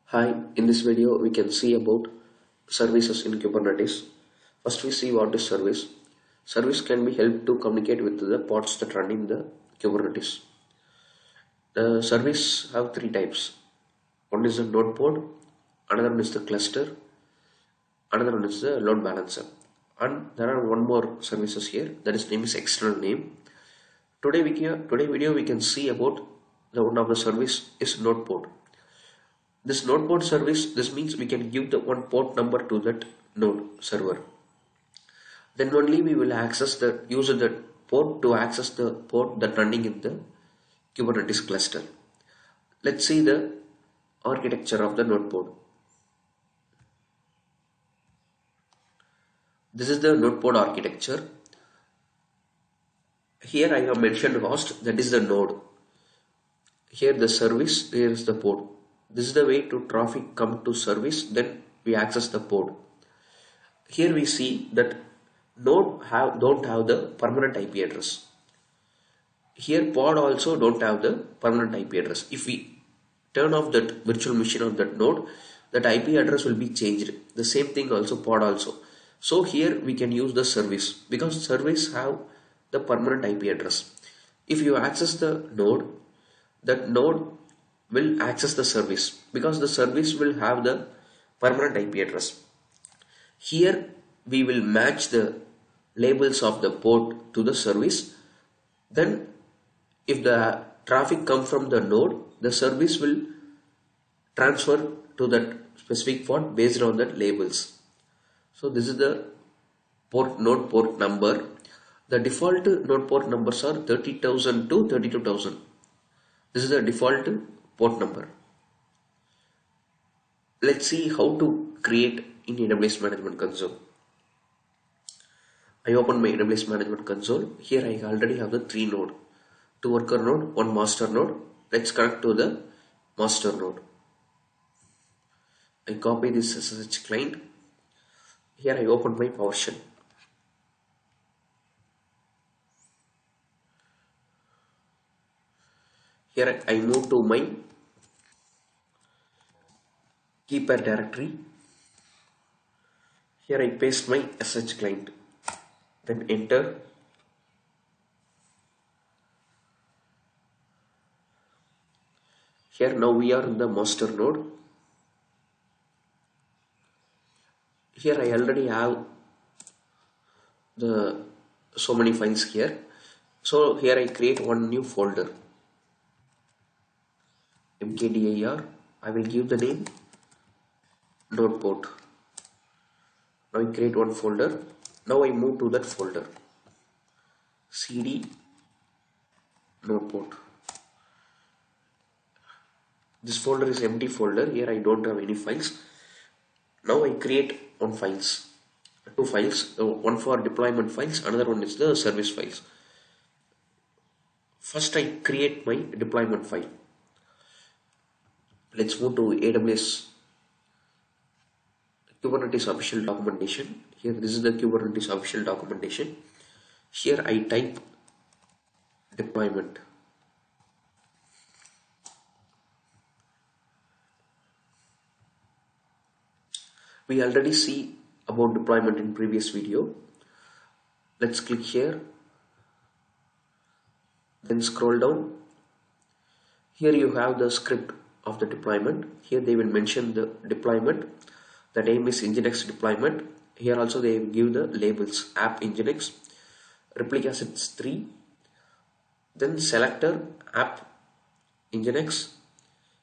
Hi, in this video we can see about services in Kubernetes. First we see what is service. Service can be helped to communicate with the pods that run in the Kubernetes. The service have three types. One is the node pod, another one is the cluster, another one is the load balancer. And there are one more services here, that is name is external name. Today video we can see about the one of the service is node pod. This node port service, this means we can give the one port number to that node server. Then only we will access the use of that port to access the port that running in the Kubernetes cluster. Let's see the architecture of the node port. This is the node port architecture. Here I have mentioned host, that is the node. Here the service, here is the port. This is the way to traffic come to service, then we access the port. Here we see that node don't have the permanent IP address. Here pod also don't have the permanent IP address. If we turn off that virtual machine on that node, that IP address will be changed. The same thing also pod also. So here we can use the service because service have the permanent IP address. If you access the node, that node will access the service because the service will have the permanent IP address. Here we will match the labels of the port to the service. Then if the traffic comes from the node, the service will transfer to that specific port based on that labels. So this is the node port number. The default node port numbers are 30,000 to 32,000. This is the default port number. Let's see how to create in AWS Management Console. I open my AWS Management Console. Here I already have the three node, two worker node, one master node. Let's connect to the master node. I copy this SSH client. Here I open my PowerShell. Here I move to my keeper directory. Here I paste my SSH client, then enter. Here now we are in the master node. Here I already have the so many files here. So here I create one new folder, mkdir. I will give the name node port. Now I create one folder. Now I move to that folder, cd node port. This folder is empty folder. Here I don't have any files. Now I create two files, one for deployment files, another one is the service files. First I create my deployment file. Let's move to AWS Kubernetes official documentation. Here this is the Kubernetes official documentation. Here I type deployment. We already see about deployment in previous video. Let's click here, then scroll down. Here you have the script of the deployment. Here they will mention the deployment. The name is Nginx deployment. Here also they give the labels app Nginx, replica assets 3, then selector app Nginx.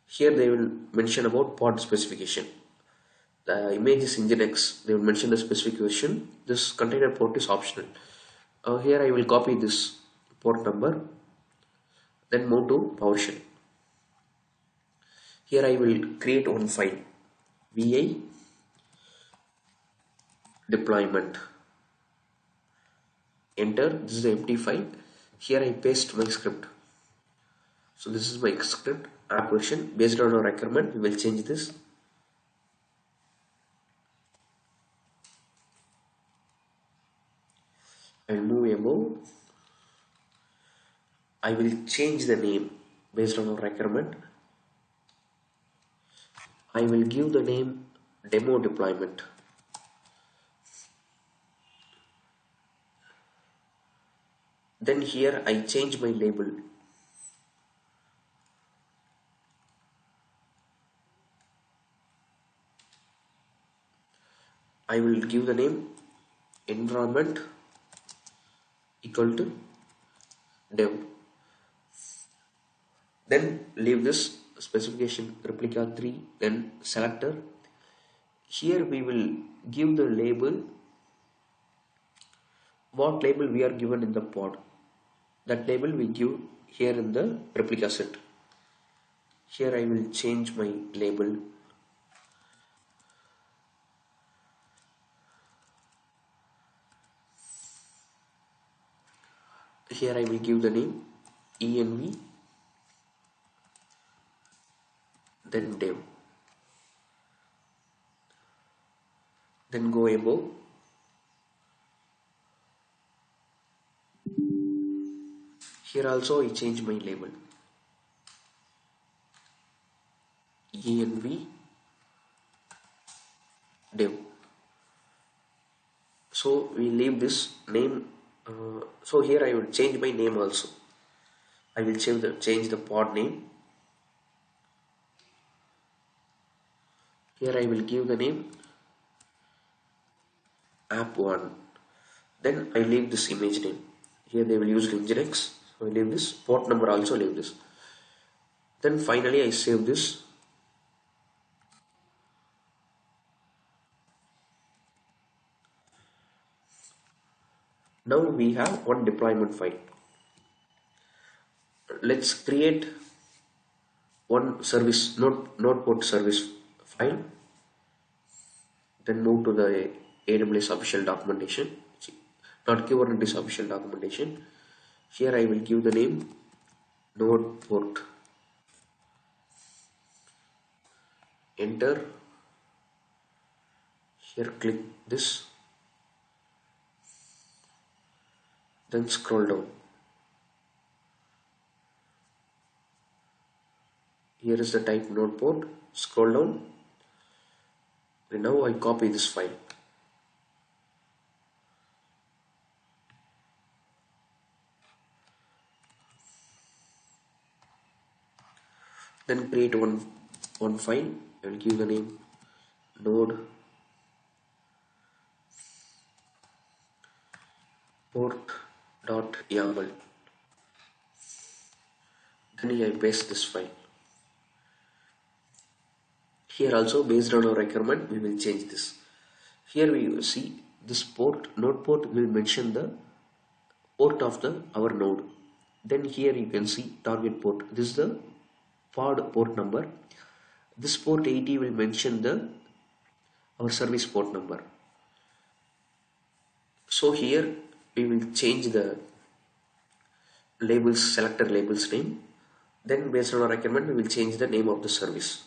Here they will mention about pod specification. The image is Nginx. They will mention the specification. This container port is optional. Here I will copy this port number, then move to PowerShell. Here I will create one file, vi deployment. Enter. This is the empty file. Here I paste my script. So this is my script app version. Based on our requirement, we will change this. I will move above. I will change the name based on our requirement. I will give the name demo deployment. Then here I change my label. I will give the name environment equal to dev. Then leave this specification replica 3, then selector. Here we will give the label, what label we are given in the pod. That label we give here in the replica set. Here I will change my label. Here I will give the name env, then dev. Then go above. Here also I change my label. env dev. So we leave this name. So here I will change my name also. I will change the pod name. Here I will give the name app1. Then I leave this image name. Here they will use Nginx. So I leave this port number also leave this. Then finally I save this. Now we have one deployment file. Let's create one service node port service file. Then move to the AWS official documentation. Not Kubernetes official documentation. Here I will give the name node port. Enter. Here click this. Then scroll down. Here is the type node port. Scroll down. And now I copy this file. Then create one file. I will give the name node port.yaml. Then I paste this file. Here also based on our requirement we will change this. Here we will see this port, node port will mention the port of our node. Then here you can see target port. This is the pod port number. This port 80 will mention our service port number. So here we will change the labels, selector labels name. Then based on our requirement we will change the name of the service.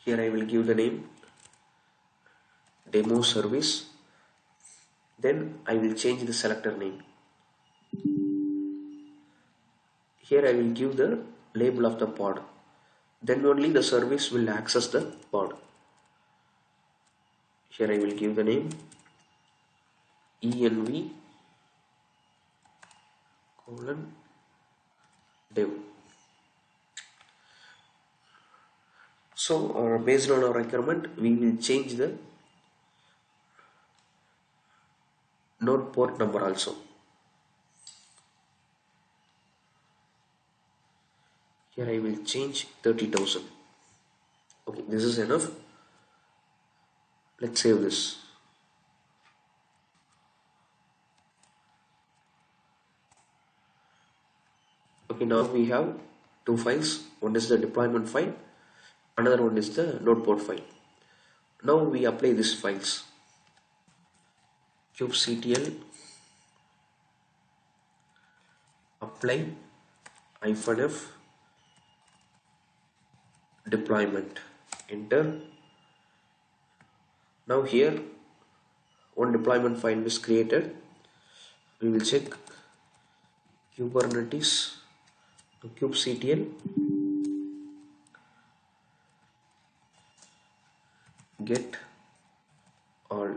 Here I will give the name demo service. Then I will change the selector name. Here I will give the label of the pod. Then only the service will access the pod. Here I will give the name env dev. So based on our requirement we will change the node port number also. Here I will change 30,000. Okay, this is enough. Let's save this. Okay, now we have two files. One is the deployment file, another one is the node port file. Now we apply these files. kubectl apply -f deployment. Enter. Now here one deployment file is created. We will check Kubernetes to kubectl get all.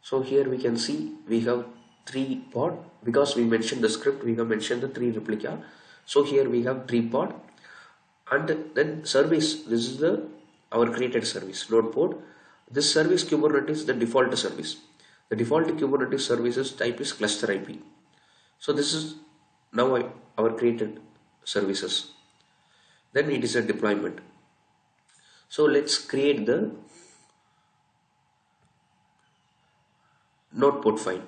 So here we can see we have 3 pod, because we mentioned the script, we have mentioned the 3 replica. So here we have 3 pod, and then service, this is the our created service node pod. This service Kubernetes, the default service. The default Kubernetes services type is cluster IP. So this is now our created services. Then it is a deployment. So let's create the node pod file.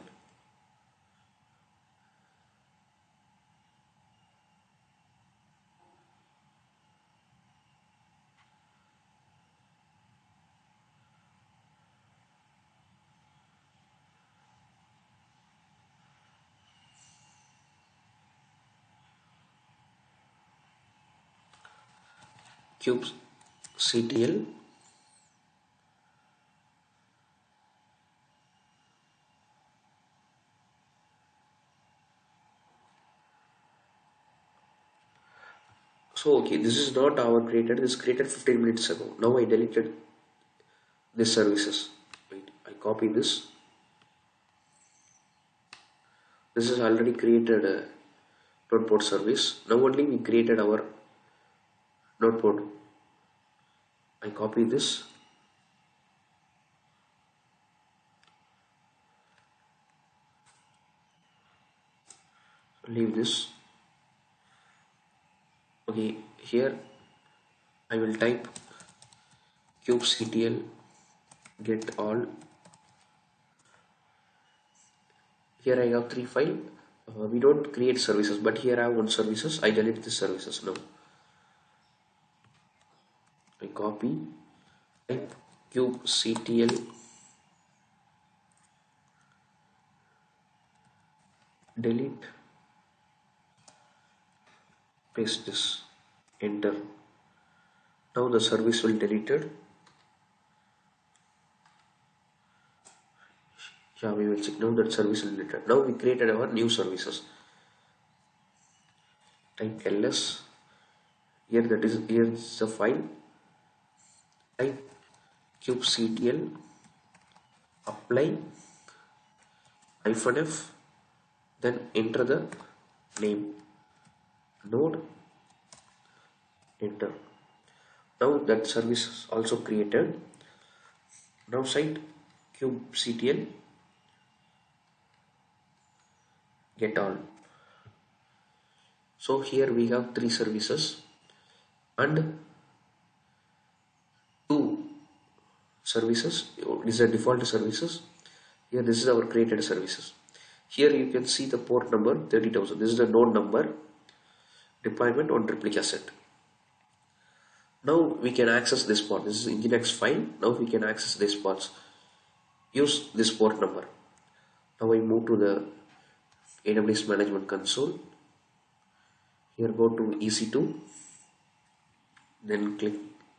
kubectl so okay, this is not our created, this is created 15 minutes ago. Now I deleted this services. Wait, I copy this. This is already created a node pod service. Now only we created our node pod. I copy this. Leave this. Okay, here I will type kubectl get all. Here I have 3 files. We don't create services, but here I have 1 services. I delete this services now. I copy, type kubectl delete, paste this, enter. Now the service will deleted. Yeah, we will check now that service is deleted. Now we created our new services. Type ls. Here is the file. Type kubectl apply -f, then enter the name node, enter. Now that service is also created. Now cite kubectl get all. So here we have 3 services and 2 services. These are default services. Here this is our created services. Here you can see the port number 30,000. This is the node number, deployment on replica set. Now we can access this port. This is Nginx file. Now we can access this ports. Use this port number. Now I move to the AWS management console. Here go to EC2. Then click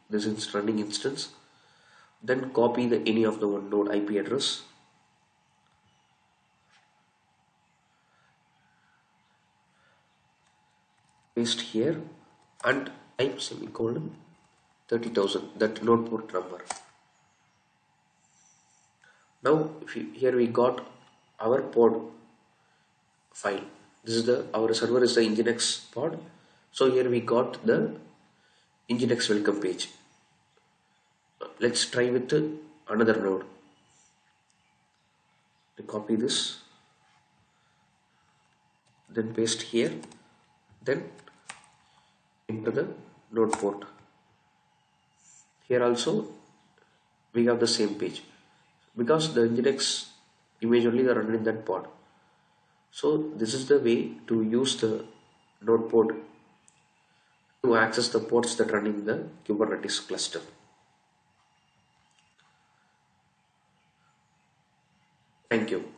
this is running instance. Then copy any of the one node IP address. Paste here and type semicolon 30,000, that node port number. Now here we got our pod file. This is our server is the Nginx pod. So here we got the Nginx welcome page. Let's try with another node. Copy this, then paste here, then enter the node port. Here also we have the same page because the Nginx image only are running in that pod. So this is the way to use the node pod to access the ports that run in the Kubernetes cluster. Thank you.